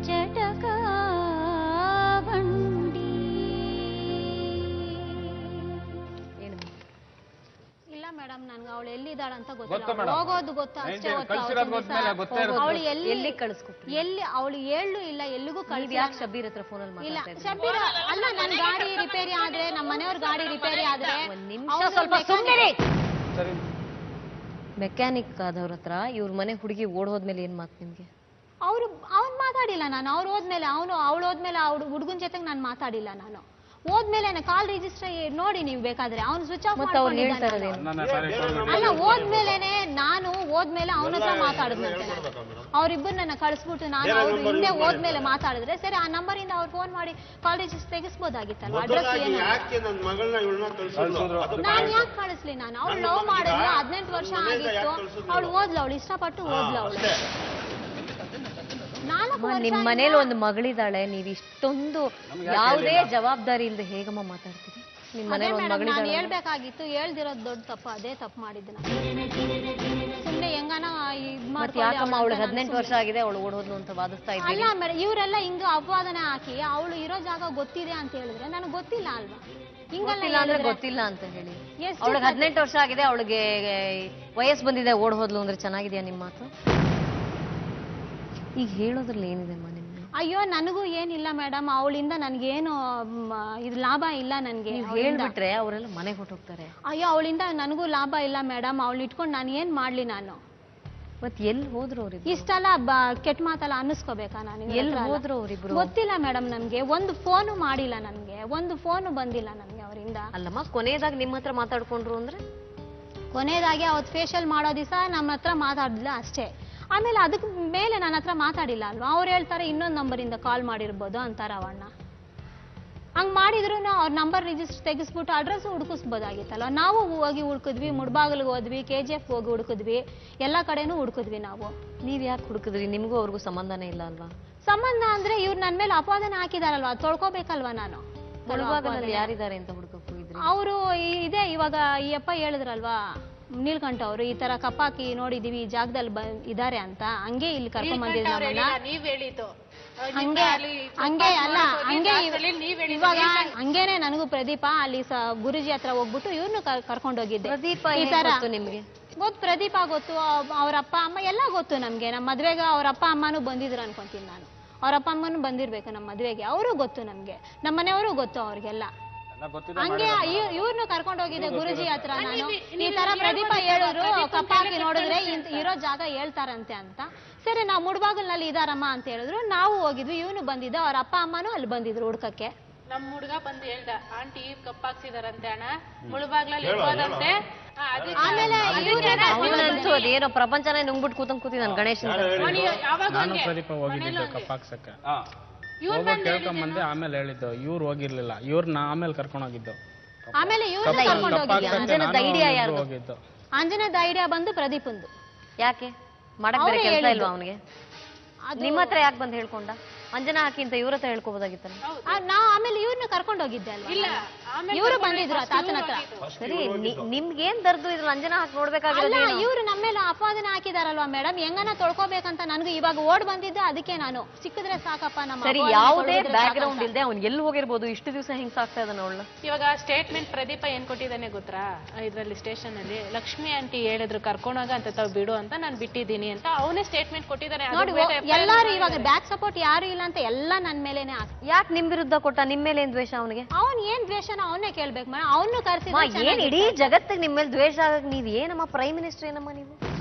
ಜಟಕ ಬಂಡಿ. ಇಲ್ಲ ಮೇಡಮ್, ನನ್ಗೆ ಅವಳು ಎಲ್ಲಿದ್ದಾಳಂತ ಗೊತ್ತಿಲ್ಲ. ಹೋಗೋದು ಗೊತ್ತಾ ಅಷ್ಟೇ. ಅವಳು ಎಲ್ಲಿ ಕಳಿಸ್ಕೊಟ್ಟು, ಎಲ್ಲಿ ಅವಳು ಹೇಳು ಇಲ್ಲ, ಎಲ್ಲಿಗೂ ಕಳಿಸಿ. ಯಾಕೆ ಶಬೀರ್ ಹತ್ರ ಫೋನಲ್ಲಿ ಇಲ್ಲ? ಶಬೀರ್ ಅಲ್ಲ, ನನ್ ಗಾಡಿ ರಿಪೇರಿ ಆದ್ರೆ, ನಮ್ಮ ಮನೆಯವ್ರ ಗಾಡಿ ರಿಪೇರಿ ಆದ್ರೆ ಸ್ವಲ್ಪ ಸುಮ್ಮನೆ. ಮೆಕ್ಯಾನಿಕ್ ಆದವ್ರ ಹತ್ರ ಇವ್ರ ಮನೆ ಹುಡುಗಿ ಓಡ್ ಹೋದ್ಮೇಲೆ ಏನ್ ಮಾತು ನಿಮ್ಗೆ? ಅವ್ನ್ ಮಾತಾಡಿಲ್ಲ ನಾನು. ಅವ್ರು ಹೋದ್ಮೇಲೆ ಅವಳು ಹೋದ್ಮೇಲೆ ಅವ್ರು ಹುಡುಗನ ಜೊತೆಗೆ ನಾನು ಮಾತಾಡಿಲ್ಲ. ನಾನು ಹೋದ್ಮೇಲೆ ಕಾಲ್ ರಿಜಿಸ್ಟರ್ ನೋಡಿ ನೀವು ಬೇಕಾದ್ರೆ. ಅವ್ನು ಸ್ವಿಚ್ ಆಫ್ ಮಾಡ್ಕೊಂಡಿದ್ದಾನೆ. ಅಲ್ಲ, ಹೋದ್ಮೇಲೆನೆ ನಾನು ಹೋದ್ಮೇಲೆ ಅವನ ಹತ್ರ ಮಾತಾಡಿದ್ನಂತೆ. ಅವ್ರಿಬ್ಬರು ನನ್ನ ಕಳಿಸ್ಬಿಟ್ಟು ನಾನು ಅವ್ರು ಹಿಂದೆ ಹೋದ್ಮೇಲೆ ಮಾತಾಡಿದ್ರೆ ಸರಿ, ಆ ನಂಬರ್ ಇಂದ ಅವ್ರು ಫೋನ್ ಮಾಡಿ ಕಾಲ್ ರಿಜಿಸ್ಟರ್ ತೆಗಿಸ್ಬೋದಾಗಿತ್ತಲ್ವ? ಅಡ್ರೆಸ್ ಏನು? ನಾನು ಯಾಕೆ ಕಳಿಸ್ಲಿ? ನಾನು ಅವ್ಳು ಲವ್ ಮಾಡಿದ್ಲು, 18 ವರ್ಷ ಆಗಿತ್ತು. ಅವಳು ಓದ್ಲು, ಅವಳು ಇಷ್ಟಪಟ್ಟು ಓದ್ಲು. ಅವಳು ನಿಮ್ ಮನೇಲಿ ಒಂದು ಮಗಳಿದ್ದಾಳೆ, ನೀವ್ ಇಷ್ಟೊಂದು ಯಾವುದೇ ಜವಾಬ್ದಾರಿ ಇಲ್ಲದೆ ಹೇಗಮ್ಮ ಮಾತಾಡ್ತೀರಿ? ನಿಮ್ ಮನೇಲಿ ಒಂದು ಮಗಳಿದ್ದಾಳೆ. ಹೇಳ್ಬೇಕಾಗಿತ್ತು, ಹೇಳ್ದಿರೋದು ದೊಡ್ಡ ತಪ್ಪು. ಅದೇ ತಪ್ಪು ಮಾಡಿದ್ದೆ ನಾನು. ಸುಮ್ನೆ ಹೆಂಗಾನ ಇದ್ ಮಾಡ್ತೀನಿ. ಯಾಕಮ್ಮ ಅವಳು 18 ವರ್ಷ ಆಗಿದೆ, ಅವಳು ಓಡೋದ್ಲು ಅಂತ ವಾದಿಸ್ತಾ ಇದ್ದೀನಿ. ಅಲ್ಲ ಮೇಡಮ್, ಇವರೆಲ್ಲ ಹಿಂಗ ಅಪವಾದನೆ ಹಾಕಿ ಅವಳು ಇರೋ ಜಾಗ ಗೊತ್ತಿದೆ ಅಂತ ಹೇಳಿದ್ರೆ ನನಗೆ ಗೊತ್ತಿಲ್ಲ ಅಲ್ವಾ? ಹಿಂಗಲ್ಲ ಅಂದ್ರೆ ಗೊತ್ತಿಲ್ಲ ಅಂತ ಹೇಳಿ. ಅವಳಿಗೆ 18 ವರ್ಷ ಆಗಿದೆ, ಅವಳಿಗೆ ವಯಸ್ಸು ಬಂದಿದೆ, ಓಡ್ ಹೋದ್ಲು ಅಂದ್ರೆ ಚೆನ್ನಾಗಿದೆಯಾ ನಿಮ್ಮ ಮಾತು? ಈಗ ಹೇಳೋದ್ರಲ್ಲಿ ಏನಿದೆ ಅಮ್ಮ ನಿಮ್ಗೆ? ಅಯ್ಯೋ, ನನಗೂ ಏನಿಲ್ಲ ಮೇಡಮ್, ಅವಳಿಂದ ನನ್ಗೇನು ಇದು ಲಾಭ ಇಲ್ಲ. ನನ್ಗೆ ಹೇಳ್ಬಿಟ್ರೆ ಅವರೆಲ್ಲ ಮನೆಗೆ ಹೊಟ್ಟೋಗ್ತಾರೆ. ಅಯ್ಯೋ, ಅವಳಿಂದ ನನಗೂ ಲಾಭ ಇಲ್ಲ ಮೇಡಮ್. ಅವಳು ಇಟ್ಕೊಂಡು ನಾನು ಏನ್ ಮಾಡ್ಲಿ? ನಾನು ಮತ್ ಎಲ್ಲಿ ಹೋದ್ರು ಅವ್ರಿಬ್ರು? ಇಷ್ಟೆಲ್ಲ ಕೆಟ್ಟ ಮಾತೆಲ್ಲ ಅನ್ನಿಸ್ಕೋಬೇಕಾ ನಾನು? ಎಲ್ಲಿ ಹೋದ್ರು ಅವ್ರಿಬ್ರು? ಗೊತ್ತಿಲ್ಲ ಮೇಡಮ್. ನನ್ಗೆ ಒಂದು ಫೋನು ಮಾಡಿಲ್ಲ, ನನ್ಗೆ ಒಂದು ಫೋನು ಬಂದಿಲ್ಲ ನನ್ಗೆ ಅವರಿಂದ. ಅಲ್ಲಮ್ಮ, ಕೊನೆಯದಾಗಿ ನಿಮ್ಮ ಹತ್ರ ಮಾತಾಡ್ಕೊಂಡ್ರು ಅಂದ್ರೆ? ಕೊನೆಯದಾಗಿ ಅವತ್ತು ಫೇಶಿಯಲ್ ಮಾಡೋ ದಿವಸ ನಮ್ಮ ಹತ್ರ ಮಾತಾಡಿಲ್ಲ ಅಷ್ಟೇ. ಆಮೇಲೆ ಅದಕ್ಕೆ ಮೇಲೆ ನನ್ನ ಹತ್ರ ಮಾತಾಡಿಲ್ಲ ಅಲ್ವಾ? ಅವ್ರು ಹೇಳ್ತಾರೆ ಇನ್ನೊಂದು ನಂಬರಿಂದ ಕಾಲ್ ಮಾಡಿರ್ಬೋದು ಅಂತಾರ ಅವಣ್ಣ. ಹಂಗ್ ಮಾಡಿದ್ರು ಅವ್ರ ನಂಬರ್ ರಿಜಿಸ್ಟರ್ ತೆಗಿಸ್ಬಿಟ್ಟು ಅಡ್ರೆಸ್ ಹುಡುಕಿಸ್ಬೋದಾಗಿತ್ತಲ್ವ? ನಾವು ಹೋಗಿ ಹುಡುಕಿದ್ವಿ, ಮುಡ್ಬಾಗಿಲ್ಗೆ ಹೋದ್ವಿ, KGF ಹೋಗಿ ಹುಡುಕಿದ್ವಿ, ಎಲ್ಲಾ ಕಡೆನೂ ಹುಡುಕಿದ್ವಿ ನಾವು. ನೀವ್ ಯಾಕೆ ಹುಡುಕಿದ್ರಿ? ನಿಮ್ಗೂ ಅವ್ರಿಗೂ ಸಂಬಂಧನೇ ಇಲ್ಲ ಅಲ್ವಾ? ಸಂಬಂಧ ಅಂದ್ರೆ ಇವ್ರು ನನ್ ಮೇಲೆ ಅಪವಾದನೆ ಹಾಕಿದಾರಲ್ವಾ, ತೊಳ್ಕೊಬೇಕಲ್ವಾ ನಾನು? ಮುಳುಬಾಗಿಲಲ್ಲಿ ಯಾರಿದ್ದಾರೆ ಅಂತ ಹುಡುಕಕ್ ಹೋಗಿದ್ರಿ? ಅವರು ಇದೇ ಇವಾಗ ಈ ಅಪ್ಪ ಹೇಳಿದ್ರಲ್ವಾ, ನೀಲ್ಕಂಠ ಅವರು, ಈ ತರ ಕಪ್ಪಾಕಿ ನೋಡಿದೀವಿ ಈ ಜಾಗದಲ್ಲಿ ಇದಾರೆ ಅಂತ. ಹಂಗೆ ಇಲ್ಲಿ ಕರ್ಕೊಂಡ್ ಬಂದಿದ್ರು ನಮ್ಮನ್ನ. ಹಂಗೆ ಅಲ್ಲ, ಇವಾಗ ಹಂಗೇನೆ ನನಗೂ ಪ್ರದೀಪ ಅಲ್ಲಿ ಗುರುಜಿ ಹತ್ರ ಹೋಗ್ಬಿಟ್ಟು ಇವ್ರನ್ನು ಕರ್ಕೊಂಡೋಗಿದ್ದೆ. ಪ್ರದೀಪ ಈ ತರ ನಿಮ್ಗೆ ಗೊತ್ತು? ಪ್ರದೀಪ ಗೊತ್ತು, ಅವ್ರ ಅಪ್ಪ ಅಮ್ಮ ಎಲ್ಲ ಗೊತ್ತು ನಮ್ಗೆ. ನಮ್ಮ ಮದ್ವೆಗೆ ಅವ್ರ ಅಪ್ಪ ಅಮ್ಮನೂ ಬಂದಿದ್ರು ಅನ್ಕೊಂತೀನಿ ನಾನು. ಅವ್ರ ಅಪ್ಪ ಅಮ್ಮನೂ ಬಂದಿರ್ಬೇಕು ನಮ್ಮ ಮದ್ವೆಗೆ. ಅವರು ಗೊತ್ತು ನಮ್ಗೆ, ನಮ್ಮ ಮನೆಯವರು ಗೊತ್ತು ಅವ್ರಿಗೆಲ್ಲ. ಹಂಗೆ ಇವ್ರನ್ನು ಕರ್ಕೊಂಡು ಹೋಗಿದ್ದೆ ಗುರುಜಿ ಹತ್ರ ನಾನು. ಈ ತರ ಪ್ರದೀಪ ಹೇಳಿದ್ರು, ಕಪ್ಪಾಕಿ ನೋಡಿದ್ರೆ ಇರೋ ಜಾಗ ಹೇಳ್ತಾರಂತೆ ಅಂತ. ಸರಿ, ನಾವು ಮುಡ್ಬಾಗಿಲ್ನಲ್ಲಿ ಇದಾರಮ್ಮ ಅಂತ ಹೇಳಿದ್ರು. ನಾವು ಹೋಗಿದ್ವಿ, ಇವನು ಬಂದಿದ್ದ, ಅವ್ರ ಅಪ್ಪ ಅಮ್ಮನೂ ಅಲ್ಲಿ ಬಂದಿದ್ರು ಹುಡ್ಕಕ್ಕೆ. ನಮ್ ಹುಡ್ಗ ಬಂದು ಹೇಳ್ದ, ಆಂಟಿ ಕಪ್ಪಾಕ್ಸಿದಾರಂತೆ ಅಣ್ಣ, ಮುಳುಬಾಗ್ಲಲ್ಲಿ ಇರ್ಬೋದಂತೆ. ಆಮೇಲೆ ಅದೇನೋ ಪ್ರಪಂಚನೇ ನುಂಗ್ಬಿಟ್ಟು ಕೂತಿದ್ದಾನೆ ಗಣೇಶ್. ನಾನು ಪ್ರದೀಪ ಹೋಗಿದ್ದೆ ಕಪ್ಪಾಕ್ಸಕ್ಕೆ, ಕೇಳ್ಕೊಂಬಂದೆ. ಆಮೇಲೆ ಹೇಳಿದ್ದು ಇವ್ರು ಹೋಗಿರ್ಲಿಲ್ಲ, ಇವ್ರನ್ನ ಆಮೇಲೆ ಕರ್ಕೊಂಡು ಹೋಗಿದ್ದು. ಆಮೇಲೆ ಹೋಗಿದ್ದು ಅಂಜನದ ಐಡಿಯಾ ಬಂದು ಪ್ರದೀಪಂದು. ಯಾಕೆ ಮಾಡಕ್ ಕೆಲಸ ಇಲ್ವಾ ಅವನಿಗೆ? ನಿಮ್ಮ ಹತ್ರ ಯಾಕೆ ಬಂದು ಹೇಳ್ಕೊಂಡ? ಅಂಜನಾ ಹಾಕಿ ಅಂತ ಇವ್ರ ಹತ್ರ ಹೇಳ್ಕೋಬೋದಾಗಿತ್ತಲ್ಲ. ನಾವು ಆಮೇಲೆ ಇವ್ರನ್ನ ಕರ್ಕೊಂಡು ಹೋಗಿದ್ದೆ ಅಲ್ವಾ? ಇವರು ಬಂದಿದ್ರು ತಾತನ ಹತ್ರ. ಸರಿ, ನಿಮ್ಗೇನ್ ದರ್ದು ಇದ್ರ ಅಂಜನಾ ಹಾಕಿ ನೋಡ್ಬೇಕಾಗಿಲ್ಲ? ಇವ್ರು ನಮ್ಮ ಮೇಲೆ ಅಪವಾದನೆ ಹಾಕಿದಾರಲ್ವಾ ಮೇಡಮ್, ಹೆಂಗನ ತೊಳ್ಕೊಬೇಕಂತ ನನಗೂ ಇವಾಗ ಓಡ್ ಬಂದಿದ್ದೆ. ಅದಕ್ಕೆ ನಾನು ಸಿಕ್ಕಿದ್ರೆ ಸಾಕಪ್ಪ ನಮ್ಮ. ಸರಿ, ಯಾವುದೇ ಬ್ಯಾಕ್ ಗ್ರೌಂಡ್ ಇಲ್ದೆ ಅವ್ನು ಎಲ್ಲಿ ಹೋಗಿರ್ಬೋದು? ಇಷ್ಟು ದಿವಸ ಹಿಂಗ್ ಸಾಕ್ತಾ ಇದ್ದಾನೆ ಅವಳು. ಇವಾಗ ಸ್ಟೇಟ್ಮೆಂಟ್ ಪ್ರದೀಪ ಏನ್ ಕೊಟ್ಟಿದ್ದಾನೆ ಗೊತ್ತಾ? ಇದ್ರಲ್ಲಿ ಸ್ಟೇಷನ್ ಅಲ್ಲಿ ಲಕ್ಷ್ಮಿ ಆಂಟಿ ಹೇಳಿದ್ರು ಕರ್ಕೊಂಡೋಗ ಅಂತ ತಾವ್ ಬಿಡು ಅಂತ ನಾನು ಬಿಟ್ಟಿದ್ದೀನಿ ಅಂತ ಅವನೇ ಸ್ಟೇಟ್ಮೆಂಟ್ ಕೊಟ್ಟಿದ್ದಾನೆ. ನೋಡಿ, ಎಲ್ಲಾರು ಇವಾಗ ಬ್ಯಾಕ್ ಸಪೋರ್ಟ್ ಯಾರು ಇಲ್ಲ ಅಂತ ಎಲ್ಲ ನನ್ ಮೇಲೇನೆ. ಯಾಕೆ ನಿಮ್ ವಿರುದ್ಧ ಕೊಟ್ಟ? ನಿಮ್ ಮೇಲೆ ಏನ್ ದ್ವೇಷ ಅವನಿಗೆ? ಅವ್ನ್ ಏನ್ ದ್ವೇಷನ ಅವನ್ನೇ ಕೇಳ್ಬೇಕು ಮೇಡಮ್. ಅವನು ಕರ್ಸಿ ಏನ್ ಇಡೀ ಜಗತ್ತಿಗೆ ನಿಮ್ ಮೇಲೆ ದ್ವೇಷ ಆಗಕ್ ನೀವ್ ಏನಮ್ಮ ಪ್ರೈಮ್ ಮಿನಿಸ್ಟರ್ ಏನಮ್ಮ ನೀವು?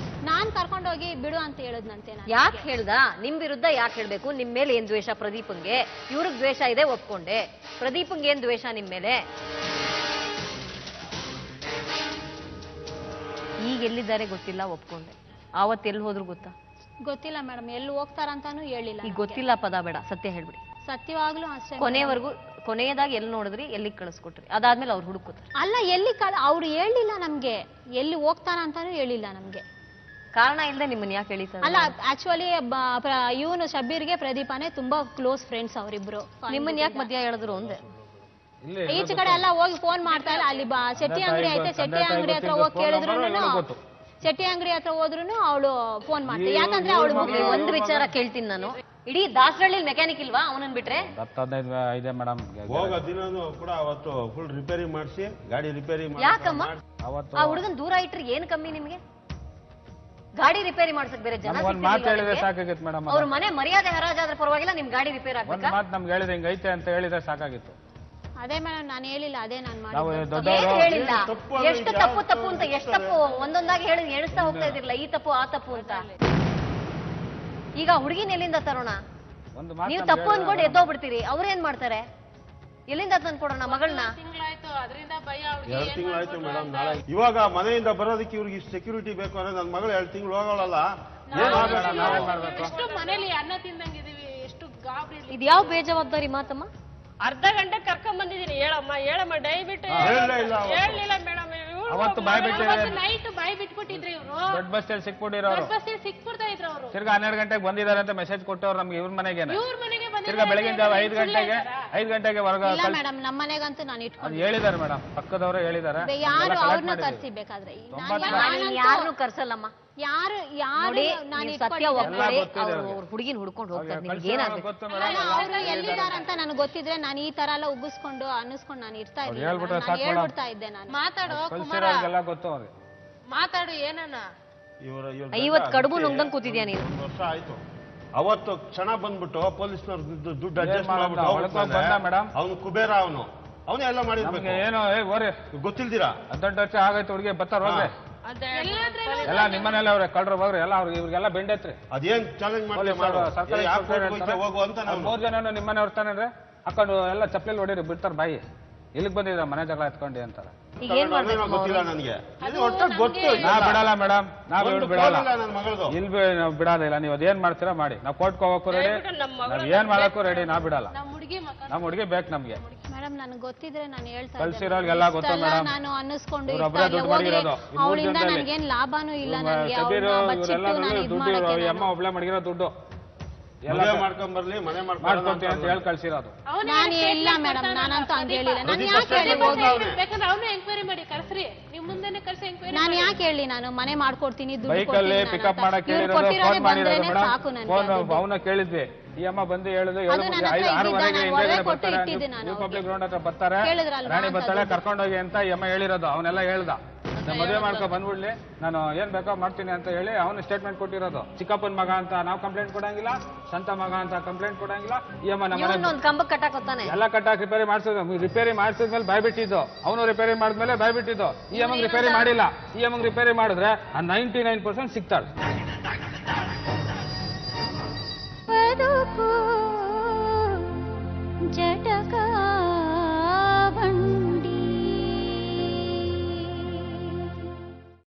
ನಾನ್ ಕರ್ಕೊಂಡೋಗಿ ಬಿಡು ಅಂತ ಹೇಳದ್ನಂತೆ. ಯಾಕೆ ಹೇಳ್ದ? ನಿಮ್ ವಿರುದ್ಧ ಯಾಕೆ ಹೇಳ್ಬೇಕು? ನಿಮ್ ಮೇಲೆ ಏನ್ ದ್ವೇಷ ಪ್ರದೀಪಂಗೆ? ಇವ್ರಿಗೆ ದ್ವೇಷ ಇದೆ ಒಪ್ಕೊಂಡೆ. ಪ್ರದೀಪಂಗೆ ಏನ್ ದ್ವೇಷ ನಿಮ್ ಮೇಲೆ? ಈಗ ಎಲ್ಲಿದ್ದಾರೆ ಗೊತ್ತಿಲ್ಲ, ಒಪ್ಕೊಂಡೆ. ಆವತ್ತು ಎಲ್ಲಿ ಹೋದ್ರು ಗೊತ್ತಾ? ಗೊತ್ತಿಲ್ಲ ಮೇಡಮ್, ಎಲ್ಲಿ ಹೋಗ್ತಾರಂತಾನು ಹೇಳಿಲ್ಲ. ಈಗ ಗೊತ್ತಿಲ್ಲ ಪದ ಬೇಡ, ಸತ್ಯ ಹೇಳ್ಬಿಡಿ. ಸತ್ಯವಾಗ್ಲೂ ಅಷ್ಟೇ. ಕೊನೆವರೆಗೂ ಕೊನೆಯದಾಗಿ ಎಲ್ಲಿ ನೋಡಿದ್ರಿ, ಎಲ್ಲಿ ಕಳಿಸ್ಕೊಟ್ರಿ? ಅದಾದ್ಮೇಲೆ ಅವ್ರು ಹುಡುಕೋತಾರೆ. ಅಲ್ಲ, ಎಲ್ಲಿ ಅವ್ರು ಹೇಳಿಲ್ಲ ನಮ್ಗೆ, ಎಲ್ಲಿ ಹೋಗ್ತಾರ ಅಂತಾನು ಹೇಳಿಲ್ಲ ನಮ್ಗೆ. ಕಾರಣ ಇಲ್ಲದೆ ನಿಮ್ಮನ್ನ ಯಾಕೆ ಹೇಳಿದ್ದಾರೆ? ಅಲ್ಲ, ಆಕ್ಚುಲಿ ಇವನು ಶಬೀರ್ಗೆ ಪ್ರದೀಪನೇ ತುಂಬಾ ಕ್ಲೋಸ್ ಫ್ರೆಂಡ್ಸ್ ಅವರಿಬ್ರು. ನಿಮ್ಮನ್ನ ಯಾಕೆ ಮಧ್ಯ ಹೇಳಿದ್ರು ಅಂದೆ? ಈಚೆ ಕಡೆ ಎಲ್ಲ ಹೋಗಿ ಫೋನ್ ಮಾಡ್ತಾ ಇಲ್ಲ. ಅಲ್ಲಿ ಶೆಟ್ಟಿ ಅಂಗಡಿ ಐತೆ, ಶೆಟ್ಟಿ ಅಂಗಡಿ ಹತ್ರ ಹೋಗಿ ಕೇಳಿದ್ರು, ಶೆಟ್ಟಿ ಅಂಗಡಿ ಹತ್ರ ಹೋದ್ರು ಅವಳು ಫೋನ್ ಮಾಡ್ತೀವಿ. ಯಾಕಂದ್ರೆ ಅವಳು ಒಂದು ವಿಚಾರ ಕೇಳ್ತೀನಿ ನಾನು. ಇಡೀ ದಾಸರಳ್ಳಿ ಮೆಕ್ಯಾನಿಕ್ ಇಲ್ವಾ ಅವನನ್ನ ಬಿಟ್ರೆ? 10-15 ಇದೆ ಮೇಡಮ್. ಹೋಗೋ ದಿನನೂ ಕೂಡ ಅವತ್ತು ಫುಲ್ ರಿಪೇರಿ ಮಾಡಿಸಿ ಗಾಡಿ ರಿಪೇರಿ ಯಾಕಮ್ಮ ಅವತ್ತು ಆ ಹುಡುಗನ್ ದೂರ ಇಟ್ರೆ ಏನ್ ಕಮ್ಮಿ ನಿಮ್ಗೆ? ಗಾಡಿ ರಿಪೇರಿ ಮಾಡ್ಸಕ್ ಬೇರೆ ಜನ ಒಂದ್ ಮಾತು ಹೇಳಿದ್ರೆ ಸಾಕಾಗಿತ್ತು ಮೇಡಮ್. ಅವ್ರ ಮನೆ ಮರ್ಯಾದೆ ಹರಾಜಾದ್ರೆ ಪರವಾಗಿಲ್ಲ, ನಿಮ್ ಗಾಡಿ ರಿಪೇರ್ ಒಂದ್ ಆಗ್ಬೇಕಾ? ಮಾತು ನಮ್ಗೆ ಹೇಳಿದ್ರೆ ಹಿಂಗೈತೆ ಅಂತ ಹೇಳಿದ್ರೆ ಸಾಕಾಗಿತ್ತು. ಅದೇ ಮೇಡಮ್ ನಾನು ಹೇಳಿಲ್ಲ, ಅದೇ ನಾನು ನಾವು ಮಾಡಿದ್ದು. ದೊಡ್ಡವರು ಏನ್ ಹೇಳಿಲ್ಲ? ಎಷ್ಟು ತಪ್ಪು ಅಂತ ಎಷ್ಟು ತಪ್ಪು ಒಂದೊಂದಾಗಿ ಹೇಳಿ ಎಣಿಸ್ತಾ ಹೋಗ್ತಾ ಇದಿರಲ್ಲ, ಈ ತಪ್ಪು ಆ ತಪ್ಪು ಅಂತ. ಈಗ ಹುಡುಗಿನ ಎಲ್ಲಿಂದ ತರೋಣ? ಒಂದು ನೀವು ಮಾತು ತಪ್ಪು ಅನ್ಕೊಂಡು ಎದ್ದೋಗ್ಬಿಡ್ತೀರಿ, ಅವ್ರೇನ್ ಮಾಡ್ತಾರೆ? ಎಲ್ಲಿಂದ ತಂದ್ಕೊಡೋಣ ಮಗಳನ್ನ? ತಿಂಗಳಾಯ್ತು, ಅದರಿಂದ ಭಯ ಅವ್ಳಿಗೆ. 2 ತಿಂಗಳಾಯ್ತು ಮೇಡಮ್. ನಾಳೆ ಇವಾಗ ಮನೆಯಿಂದ ಬರೋದಕ್ಕೆ ಇವ್ರಿಗೆ ಸೆಕ್ಯೂರಿಟಿ ಬೇಕು ಅಂದ್ರೆ ನನ್ನ ಮಗಳು 2 ತಿಂಗಳು ಹೋಗೋಳಲ್ಲ. ಎಷ್ಟು ಮನೇಲಿ ಅನ್ನ ತಿಂದಂಗಿದೀವಿ, ಎಷ್ಟು ಗಾಬರಿ. ಇದ್ಯಾವ ಬೇಜವಾಬ್ದಾರಿ ಮಾತಮ್ಮ? ಅರ್ಧ ಗಂಟೆ ಕರ್ಕೊಂಡ್ ಬಂದಿದ್ದೀನಿ. ಹೇಳಮ್ಮ ದಯವಿಟ್ಟು ಹೇಳಲಿಲ್ಲ ಮೇಡಮ್. ಅವತ್ತು ಬಾಯ್ ಬಿಟ್ಟಿದ್ದಾರೆ, ನೈಟ್ ಬಾಯಿ ಬಿಟ್ಬಿಟ್ಟಿದ್ರು ಇವ್ರು. ದೊಡ್ಡ ಬಸ್ ಸ್ಟ್ಯಾಂಡ್ ಸಿಕ್ಬಿಟ್ಟಿರೋರು. ಬಸ್ಸಲ್ಲಿ ಸಿಕ್ಬಿಡ್ತಾ ಇದ್ರು ಅವರು. ತಿರ್ಗಾ 12 ಗಂಟೆಗೆ ಬಂದಿದ್ದಾರೆ ಅಂತ ಮೆಸೇಜ್ ಕೊಟ್ಟವ್ರು ನಮ್ಗೆ ಇವ್ರ ಮನೆಗೇನೆ. ಇವ್ರ ಮನೆಗೆ ತಿರ್ಗಾ ಬೆಳಗಿನ ಜಾವ 5 ಗಂಟೆಗೆ ಹೊರಗೆ ಇಲ್ಲ ಮೇಡಮ್, ನಮ್ಮ ಮನೆಗಂತೂ ನಾನು ಅದು ಇಟ್ಕೊಂಡು ಹೇಳಿದ್ದಾರೆ ಮೇಡಮ್, ಪಕ್ಕದವರು ಹೇಳಿದ್ದಾರೆ. ಯಾರು ಅವ್ರನ್ನ ಕರ್ಸಿ ಬೇಕಾದ್ರೆ. ಯಾರನ್ನು ಕರ್ಸಲ್ಲಮ್ಮ. ಯಾರು ನೋಡಿ, ನಾನು ನೀವು ಸತ್ಯ ಒಪ್ಕೊಳ್ಳಿ, ಅವ್ರ ಹುಡುಗಿನ ಹುಡ್ಕೊಂಡು ಹೋಗ್ತಾರೆ. ನಿಮ್ಗೆ ಏನಾಗ್ಬೇಕು? ಗೊತ್ತು ಮೇಡಮ್. ಅವರು ಎಲ್ಲಿದ್ದಾರೆ ಅಂತ ನನಗೆ ಗೊತ್ತಿದ್ರೆ ನಾನು ಈ ತರ ಎಲ್ಲ ಉಗ್ಗಿಸ್ಕೊಂಡು ಅನ್ನಿಸ್ಕೊಂಡು ನಾನು ಇರ್ತಾ ಇದ್ದೆ. ಹೇಳ್ಬಿಟ್ರೆ ನಾನು ಸಾಕು ಮೇಡಮ್. ಹೇಳ್ಬಿಡ್ತಾ ಇದ್ದೆ ನಾನು. ಮಾತಾಡೋ ಕುಮಾರ, ಕಳ್ಸಿರೋರಿಗೆಲ್ಲ ಗೊತ್ತು ಅವ್ರಿಗೆ. ಮಾತಾಡು ಏನನ್ನ. 50 ಕಡುಬು ನುಂಗ್ದಂಗ್ ಕೂತಿದ್ಯಾ ನೀನು? 1 ವರ್ಷ ಆಯ್ತು. ಅವತ್ತು ಕ್ಷಣ ಬಂದ್ಬಿಟ್ಟು ಪೊಲೀಸ್ನವ್ರು ದುಡ್ಡು ಅಡ್ಜಸ್ಟ್ ಮಾಡೋದು? ಒಳಗೆ ಬಂದ ಮೇಡಮ್. ಅವನು ಕುಬೇರ, ಅವನೇ ಎಲ್ಲ ಮಾಡಿರ್ಬೇಕು. ನಮ್ಗೆ ಏನೋ ಓರಿ ಗೊತ್ತಿಲ್ದಿರಾ 18 ವರ್ಷ ಆಗೈತೆ ಹುಡುಗಿ ಬರ್ತಾರ ಹೋಗ್ರಿ. ಎಲ್ಲಾದ್ರೂ ಎಲ್ಲ ನಿಮ್ಮನೆಲ್ಲ ಅವ್ರೆ ಕಳ್ರು ಹೋಗ್ರಿ, ಎಲ್ಲ ಅವ್ರಿಗೆ ಇವ್ರಿಗೆಲ್ಲ ಬೆಂಡೈತ್ರಿ. ಅದೇನ್ ಚಾಲೆಂಜ್ ಸರ್ಕಾರಿ ಹೋಗು ಅಂತ ನಾವು 3 ಜನ ನಿಮ್ಮನೆ ಹೊರ್ತಾನೆ ಹಾಕೊಂಡು ಎಲ್ಲ ಚಪ್ಪಲಿ ಹೊಡೀರಿ ಬಿಡ್ತಾರ ಬಾಯಿ. ಇಲ್ಲಿಗೆ ಬಂದಿದ್ರ ಮನೆ ಜಗಳ ಎತ್ಕೊಂಡಿ ಅಂತಾರ. ಈಗ ಏನ್ ಮಾಡ್ಬೇಕು? ಗೊತ್ತಿಲ್ಲ ನನಗೆ. ಒಟ್ಟು ಗೊತ್ತು. ನಾ ಬಿಡಲ್ಲ ಮೇಡಮ್, ನಾವ್ ಬಿಡಲ್ಲ. ನನ್ನ ಮಗಳದು ಇಲ್ಲಿ ನಾವು ಬಿಡೋದಿಲ್ಲ. ನೀವು ಅದೇನ್ ಮಾಡ್ತೀರಾ ಮಾಡಿ. ನಾವ್ ಕೋರ್ಟ್ಗೆ ಹೋಗಕ್ಕೂ ರೆಡಿ, ನಾವ್ ಏನ್ ಮಾಡಕ್ಕೂ ರೆಡಿ. ನಾ ಬಿಡಲ್ಲ. ನಮ್ ಹುಡುಗಿ ಬೇಕು ನಮ್ಗೆ. ಮೇಡಮ್ ನನಗೆ ಗೊತ್ತಿದ್ರೆ ನಾನು ಹೇಳ್ತಾ ಕಳ್ಸಿರೋರ್ಗೆಲ್ಲ ಗೊತ್ತು ಮೇಡಮ್. ನಾನು ಅನ್ನಿಸ್ಕೊಂಡು ಇವ್ರೊಬ್ರೇ ದುಡ್ಡು ಮಾಡಿರೋದು. ಅವಳಿಂದ ನನ್ಗೇನ್ ಲಾಭನೂ ಇಲ್ಲ. ನನಗೆ ದುಡ್ಡು ಅಮ್ಮ ಒಬ್ಳೆ ಮಡಗಿರೋ ದುಡ್ಡು ಎಲ್ಲ ಮಾಡ್ಕೊಂಡ್ ಬರ್ಲಿ, ಮನೆ ಮಾಡ್ಕೊಂತೀವಿ ಅಂತ ಹೇಳಿ ಕಳ್ಸಿರೋದು. ನಾನು ಇಲ್ಲ ಮೇಡಮ್, ನಾನಂತೂ ಹಂಗೆ ಹೇಳಿಲ್ಲ. ನಾನು ಯಾಕೆ ಹೇಳಿ ಹೋಗಿ? ಬೇಕಂದ್ರೆ ಅವನು ಎಂಕ್ವೈರಿ ಮಾಡಿ ಕರ್ಸ್ರಿ, ನಿಮ್ ಮುಂದೆನೆ ಕರ್ಸಿ ಎಂಕ್ವೈರಿ. ನಾನು ಯಾಕೆ ಹೇಳಿ? ನಾನು ಮನೆ ಮಾಡ್ಕೊಡ್ತೀನಿ, ದುಡ್ಡು ಬೈಕಲ್ಲಿ ಪಿಕಪ್ ಮಾಡಕ್ ಹೇಳಿರೋದು, ಫೋನ್ ಮಾಡಿರೋದು ಸಾಕು ಮೇಡಮ್. ನನಗೆ. ಫೋನ್ ಅವನ್ನ ಕೇಳಿದ್ವಿ. ಈ ಅಮ್ಮ ಬಂದು ಹೇಳಿದ್ರು 6:30ಗೆ ಹಿಂದೆ ಬರ್ತಾರೆ, ನ್ಯೂ ಪಬ್ಲಿಕ್ ಗ್ರೌಂಡ್ ಹತ್ರ ಬರ್ತಾರೆ, ರಾಣಿ ಬರ್ತಾಳೆ ಕರ್ಕೊಂಡೋಗಿ ಅಂತ ಈ ಅಮ್ಮ ಹೇಳಿರೋದು. ಅವನ್ನೆಲ್ಲ ಹೇಳ್ದ. ನಾನು ಮದುವೆ ಮಾಡ್ಕೊ ಬಂದ್ಬಿಡ್ಲಿ, ನಾನು ಏನ್ ಬೇಕೋ ಮಾಡ್ತೀನಿ ಅಂತ ಹೇಳಿ ಅವನು ಸ್ಟೇಟ್ಮೆಂಟ್ ಕೊಟ್ಟಿರೋದು. ಚಿಕ್ಕಪ್ಪನ ಮಗ ಅಂತ ನಾವು ಕಂಪ್ಲೇಂಟ್ ಕೊಡಂಗಿಲ್ಲ, ಸ್ವಂತ ಮಗ ಅಂತ ಕಂಪ್ಲೇಂಟ್ ಕೊಡಂಗಿಲ್ಲ. ಈ ಅಮ್ಮ ನಮ್ಮ ಒಂದ್ ಕಂಬಕ್ಕೆ ಕಟ್ಟಾಕೊತ್ತಾನೆ. ಎಲ್ಲ ಕಟ್ಟಾಕ್ ರಿಪೇರಿ ಮಾಡಿಸಿದ್ಮೇಲೆ ಬಾಯ್ಬಿಟ್ಟಿದ್ದು. ಅವನು ರಿಪೇರಿ ಮಾಡಿದ್ಮೇಲೆ ಬಾಯ್ಬಿಟ್ಟಿದ್ದು. ಈ ಅಮ್ಮಂಗ್ ರಿಪೇರಿ ಮಾಡಿಲ್ಲ. ಈ ಅಮ್ಮಂಗ್ ರಿಪೇರಿ ಮಾಡಿದ್ರೆ 99% ಸಿಗ್ತಾಳೆ.